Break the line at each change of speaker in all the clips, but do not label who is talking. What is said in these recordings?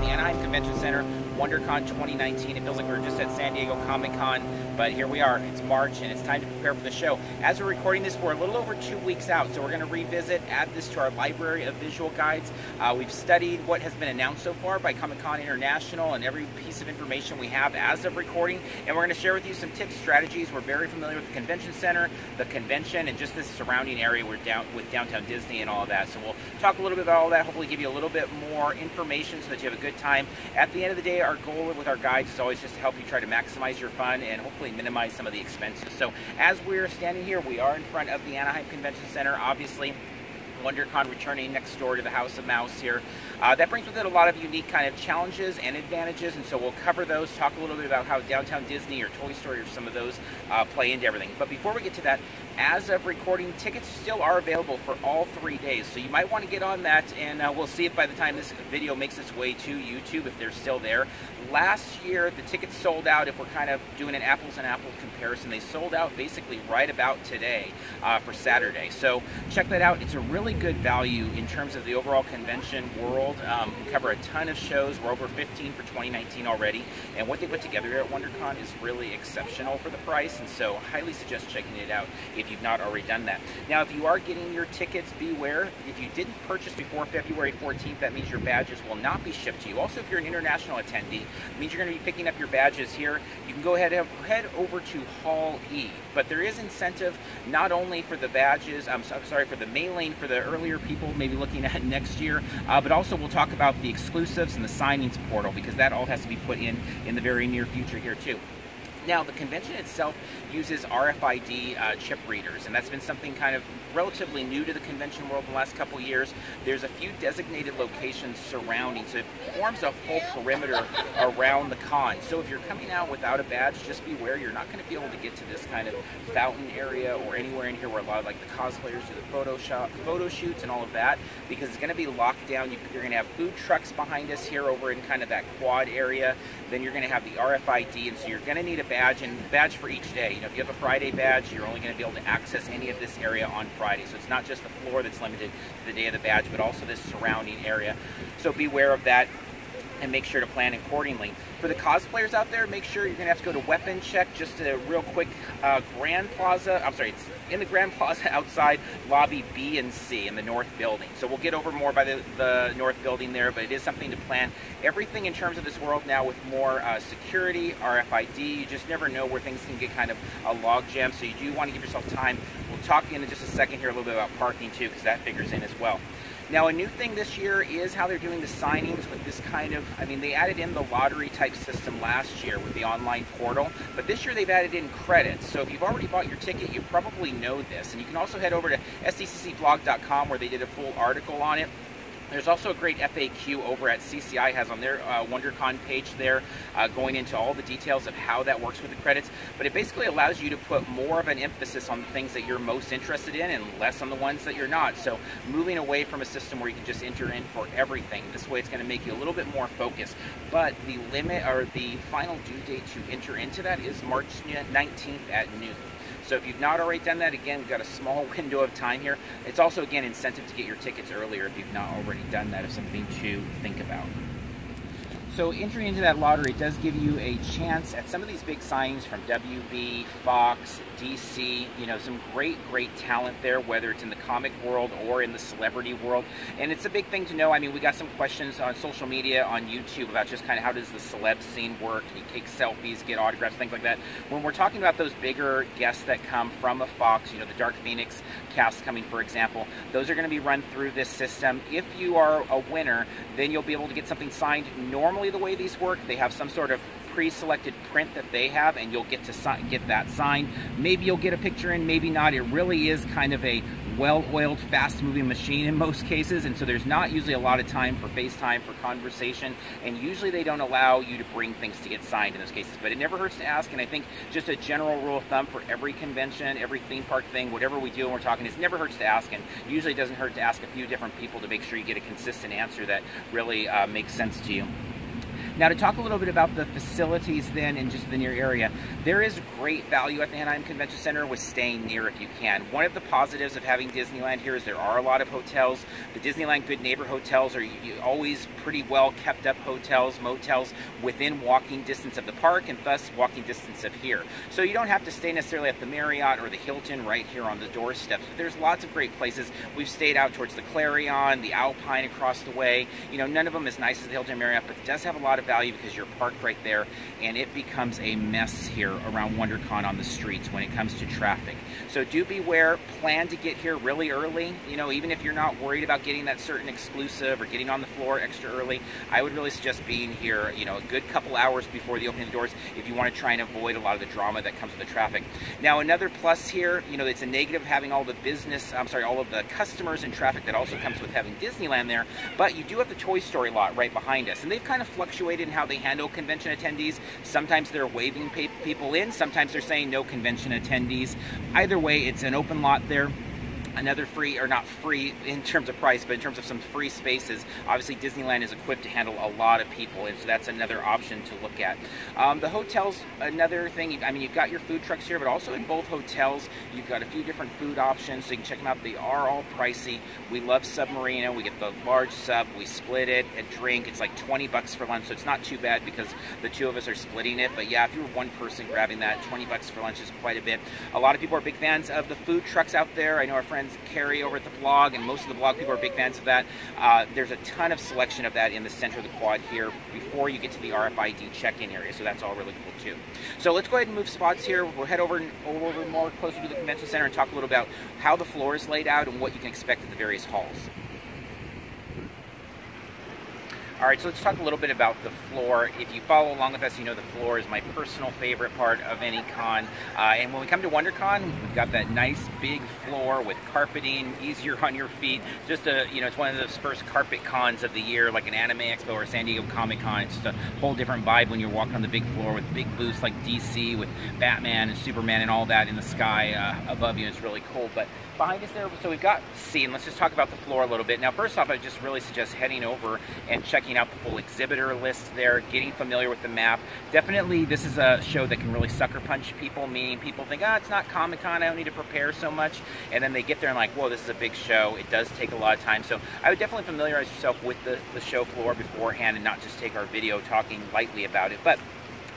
the Anaheim Convention Center, WonderCon 2019. It feels like we were just at San Diego Comic-Con, but here we are. It's March, and it's time to prepare for the show. As we're recording this, we're a little over 2 weeks out, so we're going to revisit, add this to our library of visual guides. We've studied what has been announced so far by Comic-Con International and every piece of information we have as of recording, and we're going to share with you some tips, strategies. We're very familiar with the convention center, the convention, and just this surrounding area with downtown Disney and all of that. So we'll talk a little bit about all that, hopefully give you a little bit more information so that you have a good time. At the end of the day, our goal with our guides is always just to help you try to maximize your fun and hopefully minimize some of the expenses. So as we're standing here, we are in front of the Anaheim Convention Center, obviously. WonderCon returning next door to the House of Mouse here. That brings with it a lot of unique kind of challenges and advantages, and so we'll cover those, talk a little bit about how Downtown Disney or Toy Story or some of those play into everything. But before we get to that, as of recording, tickets still are available for all 3 days, so you might want to get on that, and we'll see if by the time this video makes its way to YouTube, if they're still there. Last year, the tickets sold out, if we're kind of doing an apples and apples comparison, they sold out basically right about today for Saturday. So check that out. It's a really good value in terms of the overall convention world. We cover a ton of shows. We're over 15 for 2019 already, and what they put together here at WonderCon is really exceptional for the price, and so highly suggest checking it out if you've not already done that. Now, if you are getting your tickets, beware. If you didn't purchase before February 14th, that means your badges will not be shipped to you. Also, if you're an international attendee, it means you're going to be picking up your badges here. You can go ahead and head over to Hall E, but there is incentive not only for the badges, I'm sorry, for the mailing for the earlier people maybe looking at next year, but also we'll talk about the exclusives and the signings portal, because that all has to be put in the very near future here too. Now, the convention itself uses RFID chip readers, and that's been something kind of relatively new to the convention world in the last couple of years. There's a few designated locations surrounding, so it forms a whole perimeter around the con. So if you're coming out without a badge, just beware, you're not going to be able to get to this kind of fountain area or anywhere in here where a lot of like the cosplayers do the photo shoots and all of that, because it's going to be locked down. You're going to have food trucks behind us here over in kind of that quad area. Then you're going to have the RFID, and so you're going to need a badge, and badge for each day. You know, if you have a Friday badge, you're only going to be able to access any of this area on Friday. So it's not just the floor that's limited to the day of the badge, but also this surrounding area. So beware of that and make sure to plan accordingly. For the cosplayers out there, make sure you're going to have to go to weapon check, just a real quick Grand Plaza, I'm sorry, it's in the Grand Plaza outside lobby B and C in the north building. So we'll get over more by the north building there, but it is something to plan. Everything in terms of this world now with more security, RFID, you just never know where things can get kind of a log jam, so you do want to give yourself time. We'll talk in just a second here a little bit about parking too, because that figures in as well. Now, a new thing this year is how they're doing the signings with this kind of, I mean, they added in the lottery type system last year with the online portal, but this year they've added in credits. So if you've already bought your ticket, you probably know this. And you can also head over to sdccblog.com where they did a full article on it. There's also a great FAQ over at CCI has on their WonderCon page there, going into all the details of how that works with the credits. But it basically allows you to put more of an emphasis on the things that you're most interested in and less on the ones that you're not. So moving away from a system where you can just enter in for everything. This way it's going to make you a little bit more focused. But the limit, or the final due date to enter into that, is March 19th at noon. So if you've not already done that, again, we've got a small window of time here. It's also, again, incentive to get your tickets earlier if you've not already done that, is something to think about. So entering into that lottery does give you a chance at some of these big signings from WB, Fox, DC, you know, some great talent there, whether it's in the comic world or in the celebrity world. And it's a big thing to know. I mean, we got some questions on social media, on YouTube, about just kind of how does the celeb scene work? Can you take selfies, get autographs, things like that? When we're talking about those bigger guests that come from a Fox, you know, the Dark Phoenix cast coming, for example, those are going to be run through this system. If you are a winner, then you'll be able to get something signed. Normally, the way these work, they have some sort of pre-selected print that they have, and you'll get to get that signed. Maybe you'll get a picture in, maybe not. It really is kind of a well-oiled, fast-moving machine in most cases, and so there's not usually a lot of time for FaceTime, for conversation, and usually they don't allow you to bring things to get signed in those cases. But it never hurts to ask, and I think just a general rule of thumb for every convention, every theme park thing, whatever we do when we're talking, it never hurts to ask, and usually it doesn't hurt to ask a few different people to make sure you get a consistent answer that really makes sense to you. Now, to talk a little bit about the facilities then in just the near area, there is great value at the Anaheim Convention Center with staying near if you can. One of the positives of having Disneyland here is there are a lot of hotels. The Disneyland Good Neighbor hotels are always pretty well kept up hotels, motels within walking distance of the park and thus walking distance of here. So you don't have to stay necessarily at the Marriott or the Hilton right here on the doorsteps. But there's lots of great places. We've stayed out towards the Clarion, the Alpine across the way. You know, none of them as nice as the Hilton Marriott, but it does have a lot of value because you're parked right there, and it becomes a mess here around WonderCon on the streets when it comes to traffic. So do beware, plan to get here really early. You know, even if you're not worried about getting that certain exclusive or getting on the floor extra early, I would really suggest being here, you know, a good couple hours before the opening of the doors if you want to try and avoid a lot of the drama that comes with the traffic. Now, another plus here, you know, it's a negative having all the all of the customers and traffic that also comes with having Disneyland there, but you do have the Toy Story lot right behind us, and they've kind of fluctuated in how they handle convention attendees. Sometimes they're waving people in, sometimes they're saying no convention attendees. Either way, it's an open lot there. Another free, or not free in terms of price, but in terms of some free spaces. Obviously, Disneyland is equipped to handle a lot of people, and so that's another option to look at. The hotels, another thing, I mean, you've got your food trucks here, but also in both hotels, you've got a few different food options, so you can check them out. They are all pricey. We love Submarino. We get the large sub. We split it, a drink. It's like 20 bucks for lunch, so it's not too bad because the two of us are splitting it. But yeah, if you were one person grabbing that, 20 bucks for lunch is quite a bit. A lot of people are big fans of the food trucks out there. I know our friends Carrie over at the blog, and most of the blog people are big fans of that. There's a ton of selection of that in the center of the quad here before you get to the RFID check-in area, so that's all really cool too. So let's go ahead and move spots here. We'll head over more closer to the convention center and talk a little about how the floor is laid out and what you can expect at the various halls. All right, so let's talk a little bit about the floor. If you follow along with us, you know the floor is my personal favorite part of any con. And when we come to WonderCon, we've got that nice big floor with carpeting, easier on your feet. Just you know, it's one of those first carpet cons of the year, like an Anime Expo or San Diego Comic-Con. It's just a whole different vibe when you're walking on the big floor with big booths like DC with Batman and Superman and all that in the sky above you. It's really cool. But behind us there, so we've got scene. Let's just talk about the floor a little bit. Now, first off, I just really suggest heading over and checking out the full exhibitor list there, getting familiar with the map. Definitely, this is a show that can really sucker punch people, meaning people think, it's not Comic-Con, I don't need to prepare so much. And then they get there and like, whoa, this is a big show. It does take a lot of time. So I would definitely familiarize yourself with the show floor beforehand and not just take our video talking lightly about it. But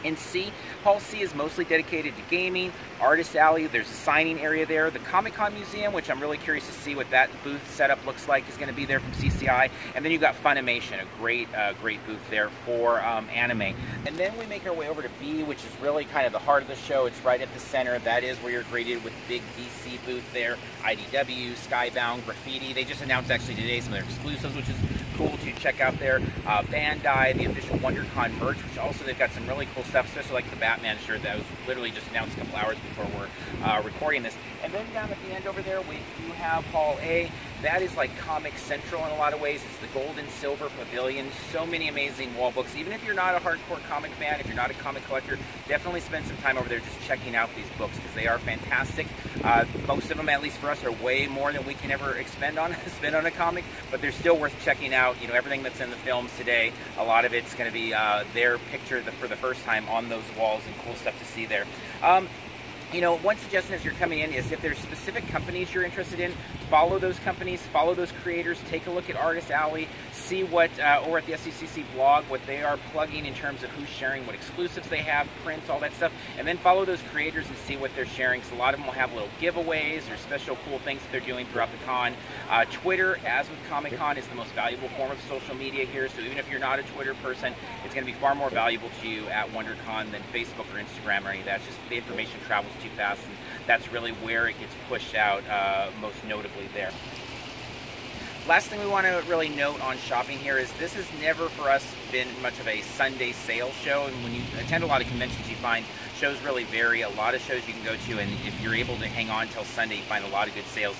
in C, Hall C is mostly dedicated to gaming, Artist Alley, there's a signing area there. The Comic-Con Museum, which I'm really curious to see what that booth setup looks like, is going to be there from CCI. And then you've got Funimation, a great booth there for anime. And then we make our way over to B, which is really kind of the heart of the show. It's right at the center. That is where you're greeted with the big DC booth there. IDW, Skybound, Graffiti. They just announced actually today some of their exclusives, which is cool to check out there. Bandai, the official WonderCon merch, which also they've got some really cool stuff, especially like the Batman shirt that was literally just announced a couple hours before we're recording this. And then down at the end over there, we do have Hall A. That is like Comic Central in a lot of ways. It's the gold and silver pavilion. So many amazing wall books. Even if you're not a hardcore comic fan, if you're not a comic collector, definitely spend some time over there just checking out these books because they are fantastic. Most of them, at least for us, are way more than we can ever spend on a comic, but they're still worth checking out. You know, everything that's in the films today, a lot of it's going to be their picture for the first time on those walls, and cool stuff to see there. You know, one suggestion as you're coming in is if there's specific companies you're interested in, follow those companies, follow those creators, take a look at Artist Alley, see what, or at the SCCC blog, what they are plugging in terms of who's sharing, what exclusives they have, prints, all that stuff, and then follow those creators and see what they're sharing, because a lot of them will have little giveaways or special cool things that they're doing throughout the con. Twitter, as with Comic-Con, is the most valuable form of social media here, so even if you're not a Twitter person, it's going to be far more valuable to you at WonderCon than Facebook or Instagram or any of that. It's just the information travels too fast, and that's really where it gets pushed out most notably there. Last thing we want to really note on shopping here is this has never for us been much of a Sunday sale show, and when you attend a lot of conventions you find shows really vary. A lot of shows you can go to, and if you're able to hang on till Sunday, you find a lot of good sales.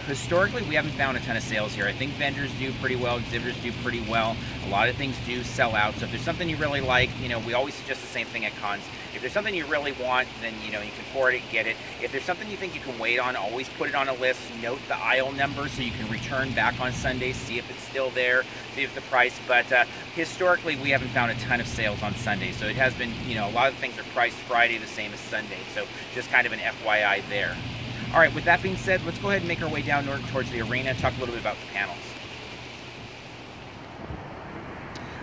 historically, we haven't found a ton of sales here. I think vendors do pretty well, exhibitors do pretty well. A lot of things do sell out. So if there's something you really like, you know, we always suggest the same thing at cons. If there's something you really want, then, you know, you can forward it, get it. If there's something you think you can wait on, always put it on a list. Note the aisle number so you can return back on Sunday, see if it's still there, see if the price. But historically, we haven't found a ton of sales on Sunday. So it has been, you know, a lot of things are priced Friday the same as Sunday. So just kind of an FYI there. All right, with that being said, let's go ahead and make our way down towards the arena, talk a little bit about the panels.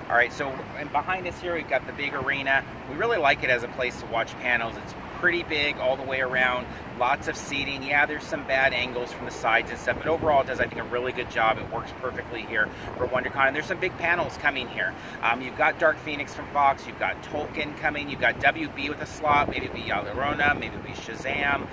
All right, so and behind us here, we've got the big arena. We really like it as a place to watch panels. It's pretty big all the way around, lots of seating. Yeah, there's some bad angles from the sides and stuff, but overall it does, I think, a really good job. It works perfectly here for WonderCon, and there's some big panels coming here. You've got Dark Phoenix from Fox, you've got Tolkien coming, you've got WB with a slot, maybe it'll be Yalarona, maybe it'll be Shazam,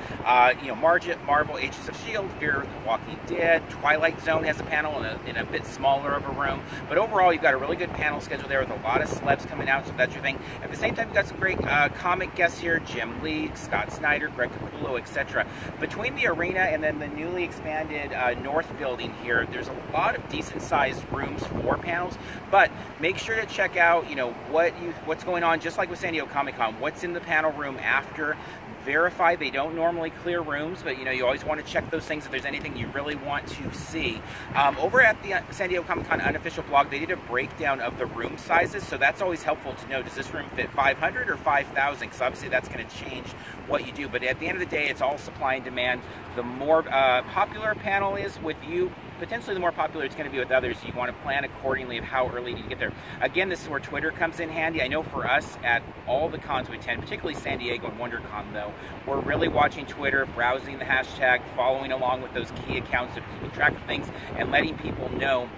you know, Marvel, Agents of S.H.I.E.L.D., Fear the Walking Dead, Twilight Zone has a panel in a bit smaller of a room, but overall you've got a really good panel schedule there with a lot of celebs coming out, so if that's your thing. At the same time, you've got some great comic guests here, Jim Lee, Scott Snyder, Greg Capullo, etc. Between the arena and then the newly expanded North building here, there's a lot of decent-sized rooms for panels, but make sure to check out, you know, what's going on, just like with San Diego Comic-Con, what's in the panel room after. Verify. They don't normally clear rooms, but you know, you always want to check those things if there's anything you really want to see. Over at the San Diego Comic-Con unofficial blog, they did a breakdown of the room sizes, so that's always helpful to know, does this room fit 500 or 5,000? Because obviously that's going to change what you do, but at the end of the day, it's all supply and demand. The more popular a panel is with you, potentially the more popular it's going to be with others. You want to plan accordingly of how early you get there. Again, this is where Twitter comes in handy. I know for us at all the cons we attend, particularly San Diego and WonderCon though, we're really watching Twitter, browsing the hashtag, following along with those key accounts that keep track of things, and letting people know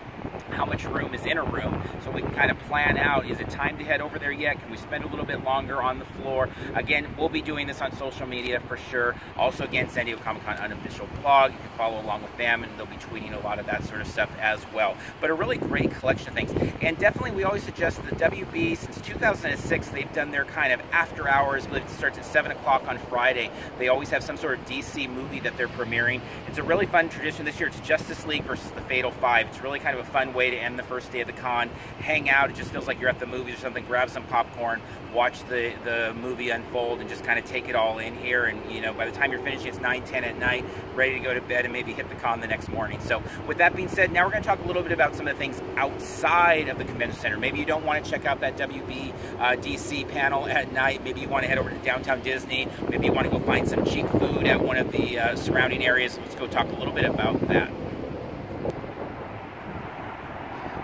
how much room is in a room, so we can kind of plan out, is it time to head over there yet? Can we spend a little bit longer on the floor? Again, we'll be doing this on social media for sure. Also, again, San Diego Comic-Con unofficial blog, you can follow along with them, and they'll be tweeting a lot of that sort of stuff as well. But a really great collection of things. And definitely, we always suggest the WB, since 2006, they've done their kind of after hours, but it starts at 7 o'clock on Friday. They always have some sort of DC movie that they're premiering. It's a really fun tradition. This year, it's Justice League versus the Fatal Five. It's really kind of a fun way to end the first day of the con, hang out. It just feels like you're at the movies or something. Grab some popcorn, watch the movie unfold, and just kind of take it all in here. And you know, by the time you're finishing, it's 9, 10 at night, ready to go to bed and maybe hit the con the next morning. So with that being said, now we're going to talk a little bit about some of the things outside of the convention center. Maybe you don't want to check out that WB DC panel at night. Maybe you want to head over to downtown Disney. Maybe you want to go find some cheap food at one of the surrounding areas. Let's go talk a little bit about that.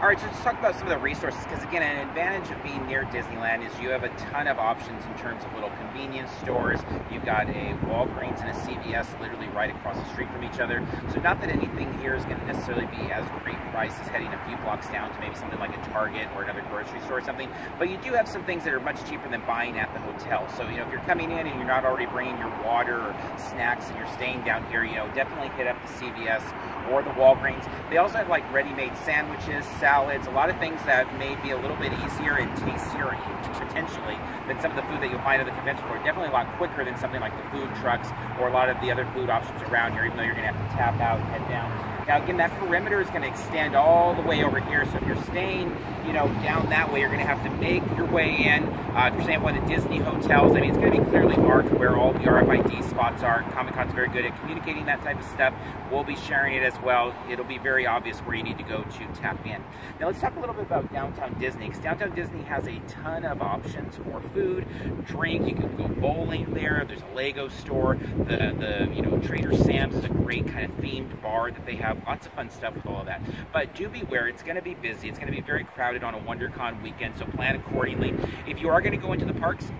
All right, so let's talk about some of the resources, because again, an advantage of being near Disneyland is you have a ton of options in terms of little convenience stores. You've got a Walgreens and a CVS literally right across the street from each other. So not that anything here is going to necessarily be as great prices heading a few blocks down to maybe something like a Target or another grocery store or something, but you do have some things that are much cheaper than buying at the hotel. So, you know, if you're coming in and you're not already bringing your water or snacks and you're staying down here, you know, definitely hit up the CVS or the Walgreens. They also have like ready-made sandwiches, salads, a lot of things that may be a little bit easier and tastier potentially than some of the food that you'll find at the convention floor. Definitely a lot quicker than something like the food trucks or a lot of the other food options around here, even though you're going to have to tap out and head down. Now again, that perimeter is going to extend all the way over here, so if you're staying, you know, down that way, you're going to have to make your way in. If you're staying at one of the Disney hotels, I mean, it's going to be clearly marked where all the RFID spots are. Comic-Con's very good at communicating that type of stuff. We'll be sharing it as well. It'll be very obvious where you need to go to tap in. Now let's talk a little bit about downtown Disney, because downtown Disney has a ton of options for food, drink. You can go bowling there. There's a Lego store. The you know, Trader Sam's is a great kind of themed bar that they have. Lots of fun stuff with all of that. But do beware, it's going to be busy. It's going to be very crowded on a WonderCon weekend, so plan accordingly. If you are going to go into the parks,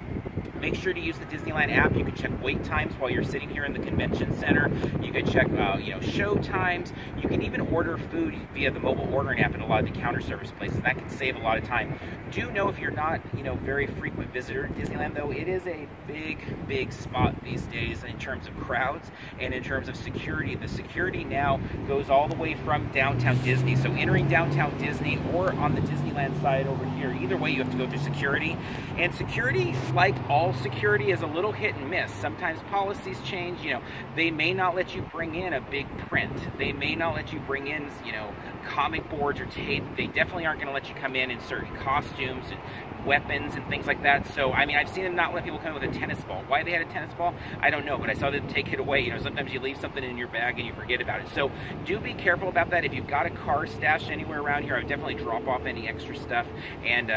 make sure to use the Disneyland app. You can check wait times while you're sitting here in the convention center. You can check, you know, show times. You can even order food via the mobile ordering app in a lot of the counter service places. That can save a lot of time. Do know, if you're not, you know, very frequent visitor to Disneyland, though, it is a big spot these days in terms of crowds and in terms of security. The security now goes goes all the way from downtown Disney. So entering downtown Disney or on the Disneyland side over here, either way you have to go through security. And security, like all security, is a little hit and miss. Sometimes policies change. You know, they may not let you bring in a big print. They may not let you bring in, you know, comic boards or tape. They definitely aren't going to let you come in certain costumes and weapons and things like that. So, I mean, I've seen them not let people come in with a tennis ball. Why they had a tennis ball, I don't know, but I saw them take it away. You know, sometimes you leave something in your bag and you forget about it. So do be careful about that. If you've got a car stashed anywhere around here, I would definitely drop off any extra stuff, and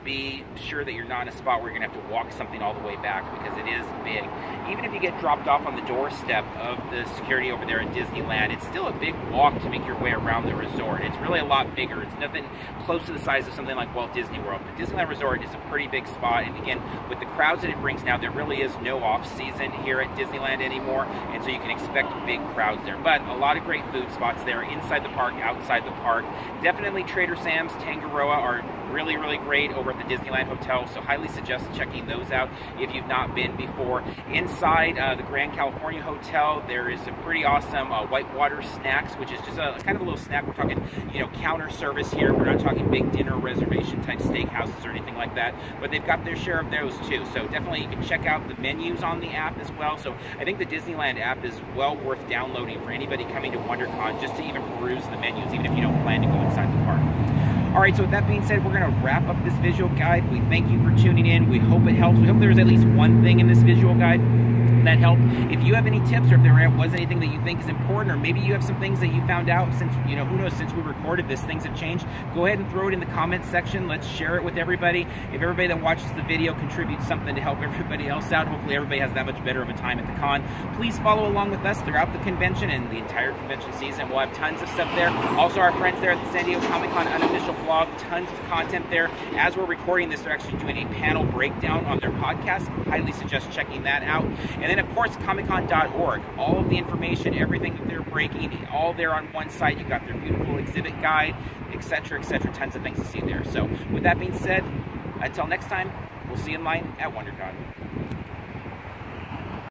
be sure that you're not in a spot where you're gonna have to walk something all the way back, because it is big. Even if you get dropped off on the doorstep of the security over there at Disneyland, it's still a big walk to make your way around the resort. It's really a lot bigger. It's nothing close to the size of something like Walt Disney World. But Disneyland Resort is a pretty big spot, and again, with the crowds that it brings now, there really is no off-season here at Disneyland anymore, and so you can expect big crowds there. But a lot of great food spots there, inside the park, outside the park. Definitely Trader Sam's, Tangaroa are really, really great over at the Disneyland Hotel, so highly suggest checking those out if you've not been before. Inside the Grand California Hotel, there is some pretty awesome whitewater snacks, which is just a kind of a little snack. We're talking, you know, counter service here. We're not talking big dinner reservation type steakhouses or anything like that, but they've got their share of those too. So definitely you can check out the menus on the app as well. So I think the Disneyland app is well worth downloading for anybody coming to WonderCon, just to even peruse the menus, even if you don't plan to go inside the park. All right, so with that being said, we're going to wrap up this visual guide. We thank you for tuning in. We hope it helps. We hope there's at least one thing in this visual guide that helped. If you have any tips, or if there was anything that you think is important, or maybe you have some things that you found out since, you know, who knows, since we recorded this, things have changed, go ahead and throw it in the comments section. Let's share it with everybody. If everybody that watches the video contributes something to help everybody else out, hopefully everybody has that much better of a time at the con. Please follow along with us throughout the convention and the entire convention season. We'll have tons of stuff there. Also, our friends there at the San Diego Comic-Con unofficial blog, tons of content there. As we're recording this, they're actually doing a panel breakdown on their podcast. Highly suggest checking that out. And then, of course, comiccon.org. All of the information, everything that they're breaking, all there on one site. You've got their beautiful exhibit guide, etc., etc. Tons of things to see there. So, with that being said, until next time, we'll see you in line at WonderCon.